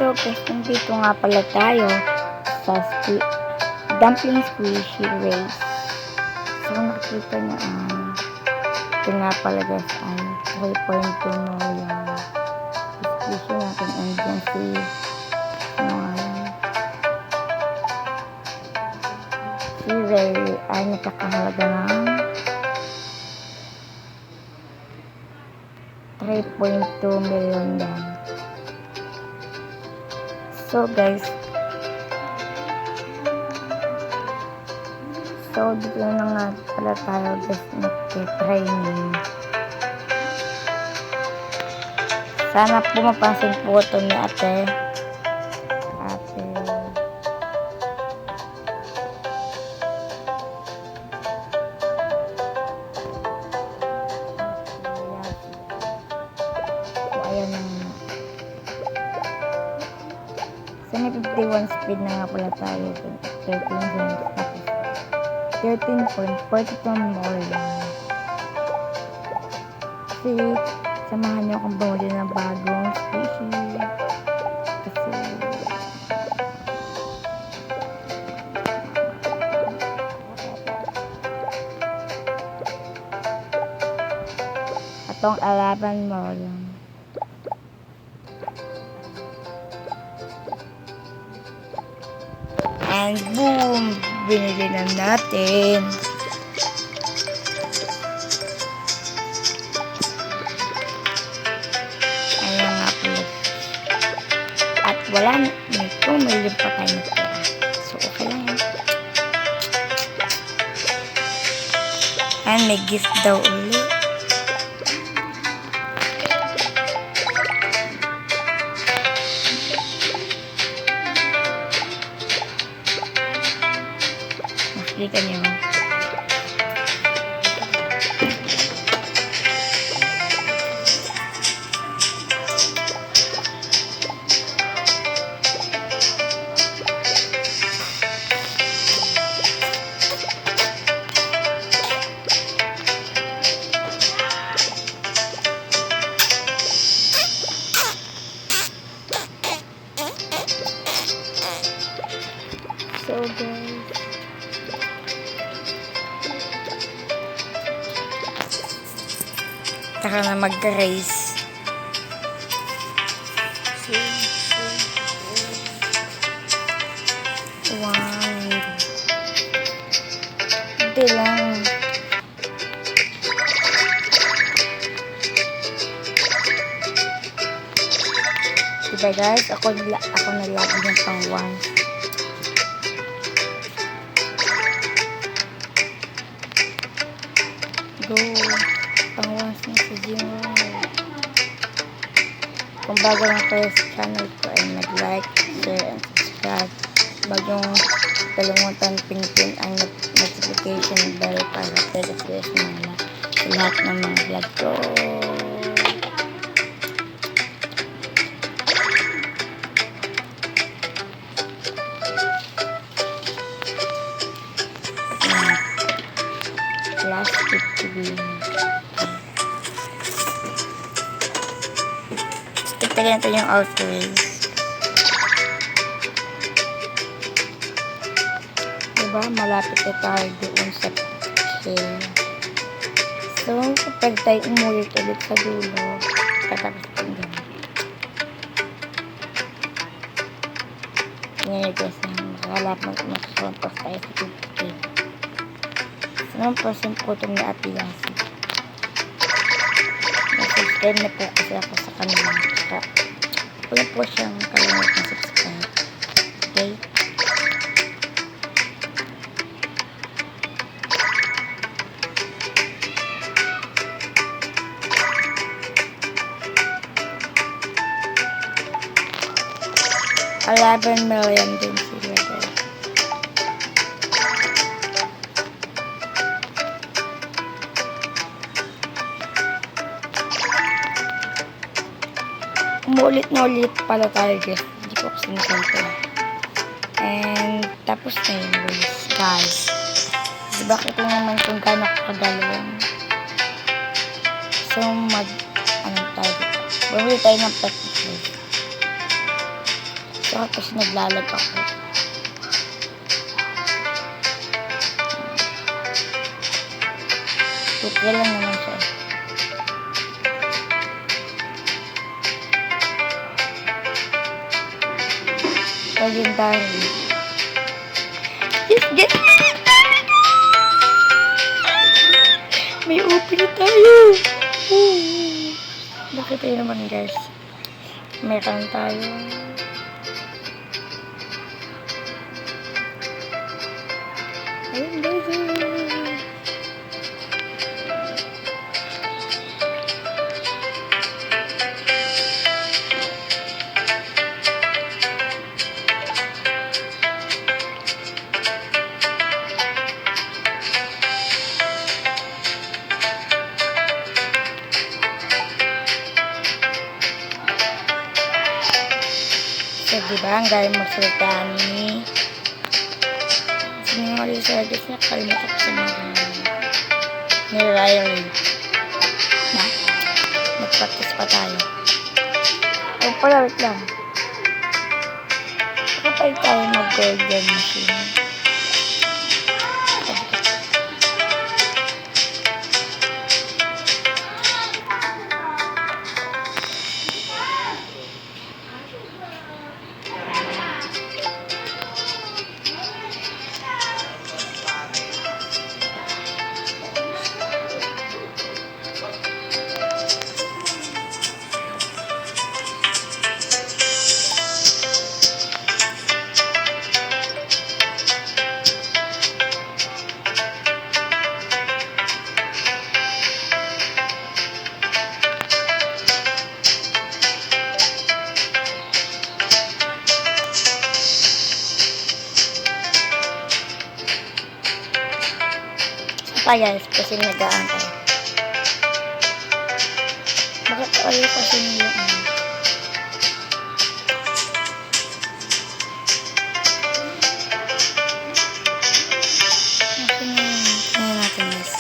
So guys, nandito nga pala tayo sa dumpling squishy race. So nakikita niyo ito nga pala guys ay 3.2 million. Squishy natin and then si Ray ay nakakahalaga ng 3.2 million yan. So guys, dito na nga pala tayo guys nag-training. Sana po mapansin po ito ni ate. So, may 51 speed na nga pala tayo. 13.42 more lang. Kasi, samahan nyo akong bumuli ng bagong squishy. Kasi, atong 11 more lang. And boom! Binili na natin. Ayan nga po. At wala, may 2 million pa tayo natira. So, okay lang yan. And may gift daw ulit. Nakikita niyo. So guys, taka na mag-race. Wow. Hindi lang. Diba guys, ako nalagyan ng pang 1. Go. Pang-once na si Jimo. Kung bago lang kayo sa channel ko ay mag-like, share, and subscribe. Bagong kalimutan pinipin ang notification bell para telepress na sa lahat ng mga vlog ko. Plastic TV. Tignan natin yung outrace. Diba? Malapit na tayo doon sa shell. So, kapag tayo umulit ulit sa dulo, katapos yung gano'n. Ngayon guys, makalap mag-suntos tayo sa 50K. 1% po itong ni Ate Yasi. Subscribe na po kasi ako sa kanila. Wala po siyang kalimut na subscribe. Okay? $11 million din sila guys. Umulit na ulit pala tayo guys. Hindi ko kasi nasanto. And tapos na yun guys. Diba ito naman kung gano'n kagaling. So tayo dito. Bumili tayo ng pet food. Saka kasi naglalag ako. Tukla lang naman siya. Legendary. Yes, get! May open na tayo! Nakita yun naman guys. Meron tayo. Ayun guys. So, diba, ang gaya magsalita ni sinungaling sa agad niya, kalimutan ko sa mga ni Riley. Na? Mag-practice pa tayo. O, pala, wait lang. Kapag tayo mag-golden machine. Pa guys, kasi nag-aantay. Bakit ayaw kasi nila tingnan natin guys.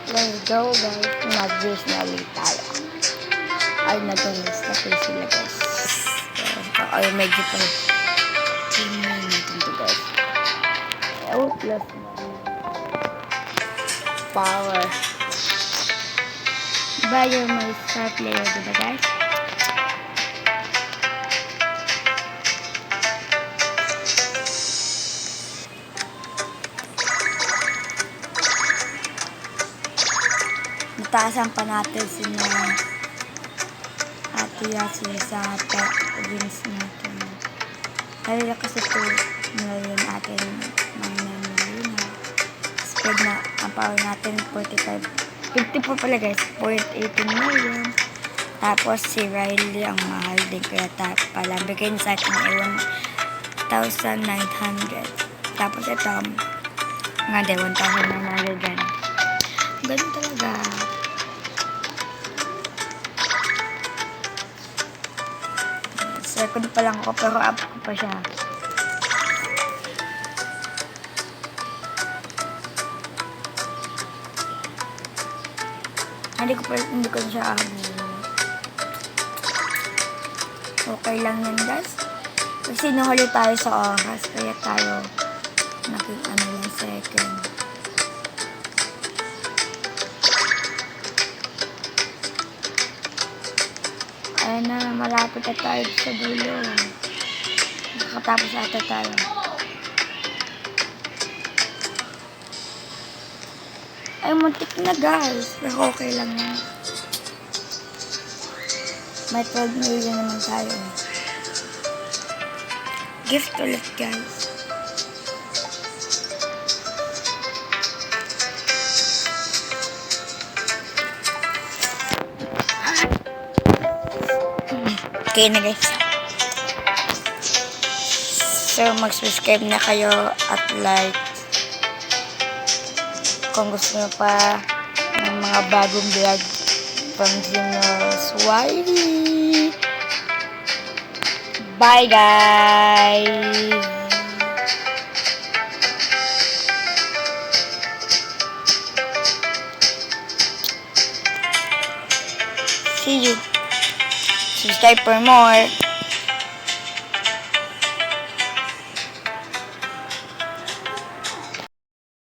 Let's go guys. Mag-race na ulit tayo. Ay, nag-race na kayo sila guys. Ay, medyo pa. Tingnan natin to guys. Oh, plus power. Diba yung may star player, diba guys? Taasan pa natin sila Ate Yasi sa pet wins natin. Kaya kasi ito ngayon natin ng memory na spread na ang power natin 54 pala guys, 0.18 million. Tapos si Riley ang mahal din kaya pala bigay sa akin ng 1,900. Tapos ito nga din 1,900 din. Ganun talaga. Second pa lang ako pero up ko pa siya. Hindi ko siya okay lang yan guys. Kasi nahuli tayo sa oras kaya tayo naging lang second. Ayan na, malapit na tayo sa dulo. Nakatapos ata tayo. Ay, muntik na guys. Pero okay lang yan. May 12 million naman tayo. Gift ulit, guys. Okay na, guys. So, mag-subscribe na kayo at like kung gusto nyo pa ng mga bagong vlog from Gino's Wiley. Bye, guys! See you. Subscribe for more.